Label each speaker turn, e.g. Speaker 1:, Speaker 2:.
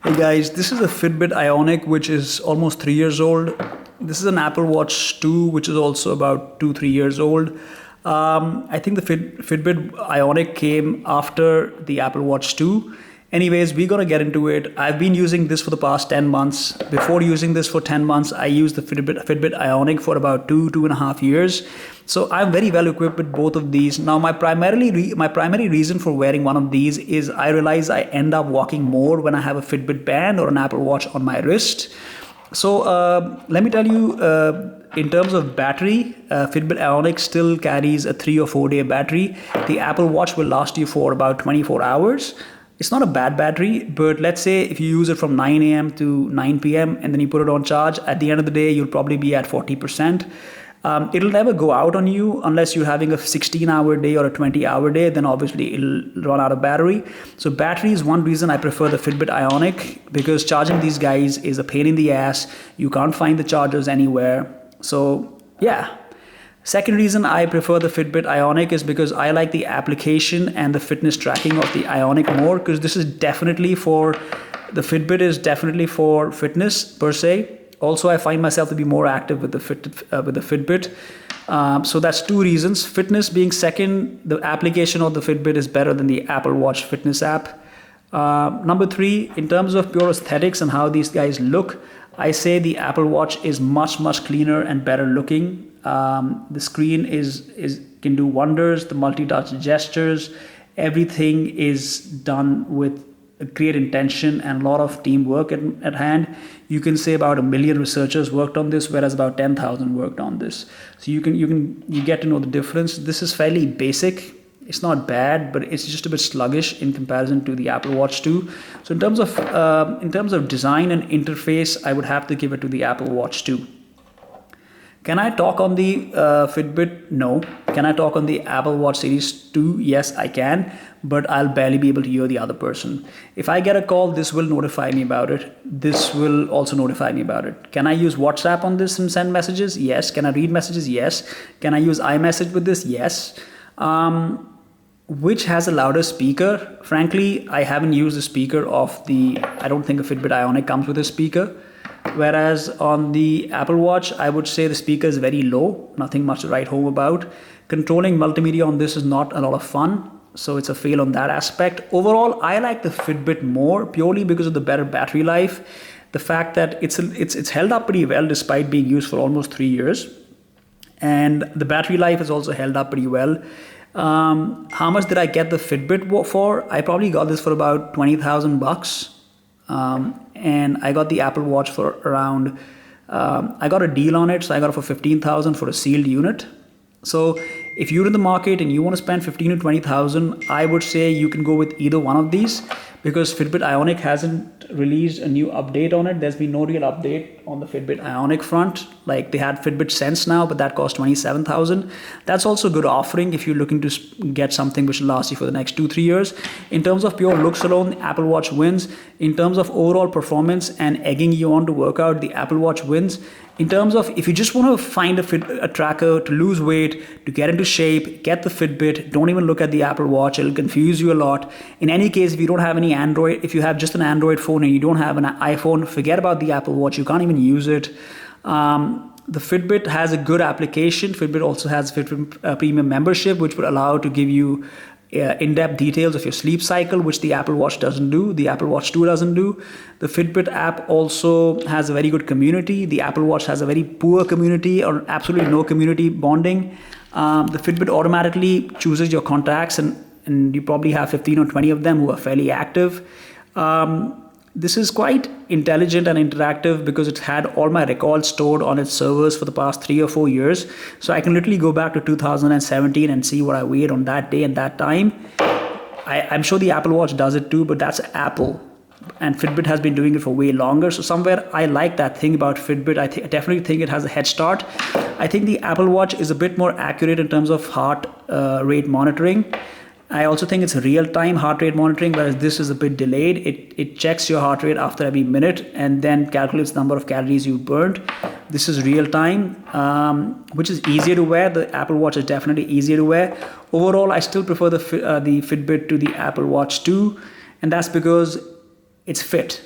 Speaker 1: Hey guys, this is a Fitbit Ionic, which is almost 3 years old. This is an Apple Watch 2, which is also about 3 years old. I think the Fitbit Ionic came after the Apple Watch 2. Anyways, we're gonna get into it. I've been using this for the past 10 months. Before using this for 10 months, I used the Fitbit Ionic for about 2.5 years. So I'm very well equipped with both of these. Now, my primary reason for wearing one of these is I realize I end up walking more when I have a Fitbit band or an Apple Watch on my wrist. So let me tell you, in terms of battery, Fitbit Ionic still carries a 3 or 4 day battery. The Apple Watch will last you for about 24 hours. It's not a bad battery, but let's say if you use it from 9 a.m. to 9 p.m. and then you put it on charge, at the end of the day, you'll probably be at 40%. It'll never go out on you unless you're having a 16-hour day or a 20-hour day, then obviously it'll run out of battery. So battery is one reason I prefer the Fitbit Ionic, because charging these guys is a pain in the ass. You can't find the chargers anywhere. So yeah. Second reason I prefer the Fitbit Ionic is because I like the application and the fitness tracking of the Ionic more, because the Fitbit is definitely for fitness per se. Also, I find myself to be more active with the Fitbit. So that's two reasons. Fitness being second, the application of the Fitbit is better than the Apple Watch fitness app. Number three, in terms of pure aesthetics and how these guys look, I say the Apple Watch is much cleaner and better looking. The screen can do wonders. The multi-touch gestures, everything is done with a great intention and a lot of teamwork at hand. You can say about 1 million researchers worked on this, whereas about 10,000 worked on this. So you get to know the difference. This is fairly basic. It's not bad, but it's just a bit sluggish in comparison to the Apple Watch 2. So in terms of design and interface, I would have to give it to the Apple Watch 2. Can I talk on the Fitbit? No. Can I talk on the Apple Watch Series 2? Yes, I can, but I'll barely be able to hear the other person. If I get a call, this will notify me about it. This will also notify me about it. Can I use WhatsApp on this and send messages? Yes. Can I read messages? Yes. Can I use iMessage with this? Yes. Which has a louder speaker? Frankly, I haven't used the speaker I don't think a Fitbit Ionic comes with a speaker. Whereas on the Apple Watch, I would say the speaker is very low, nothing much to write home about. Controlling multimedia on this is not a lot of fun, so it's a fail on that aspect. Overall, I like the Fitbit more purely because of the better battery life. The fact that it's held up pretty well despite being used for almost 3 years. And the battery life is also held up pretty well. How much did I get the Fitbit for? I probably got this for about $20,000. And I got the Apple Watch for around, I got a deal on it, so I got it for $15,000 for a sealed unit. So if you're in the market and you want to spend $15,000 to $20,000, I would say you can go with either one of these, because Fitbit Ionic hasn't released a new update on it. There's been no real update on the Fitbit Ionic front. Like, they had Fitbit Sense now, but that cost $27,000. That's also a good offering if you're looking to get something which will last you for the next 2-3 years. In terms of pure looks alone, the Apple Watch wins. In terms of overall performance and egging you on to work out, the Apple Watch wins. In terms of if you just want to find a tracker to lose weight, to get into shape, get the Fitbit, don't even look at the Apple Watch. It'll confuse you a lot. In any case, if you don't have any Android, if you have just an Android phone and you don't have an iPhone, forget about the Apple Watch. You can't even use it. The Fitbit has a good application. Fitbit also has Fitbit Premium membership, which would allow to give you in-depth details of your sleep cycle, which the Apple Watch doesn't do, the Apple Watch 2 doesn't do. The Fitbit app also has a very good community. The Apple Watch has a very poor community or absolutely no community bonding. The Fitbit automatically chooses your contacts, and you probably have 15 or 20 of them who are fairly active. This is quite intelligent and interactive because it's had all my records stored on its servers for the past 3 or 4 years. So I can literally go back to 2017 and see what I weighed on that day and that time. I'm sure the Apple Watch does it too, but that's Apple. And Fitbit has been doing it for way longer. So somewhere I like that thing about Fitbit. I definitely think it has a head start. I think the Apple Watch is a bit more accurate in terms of heart rate monitoring. I also think it's real-time heart rate monitoring, whereas this is a bit delayed. It checks your heart rate after every minute and then calculates the number of calories you've burned. This is real-time, which is easier to wear. The Apple Watch is definitely easier to wear. Overall, I still prefer the Fitbit to the Apple Watch 2, and that's because it's fit.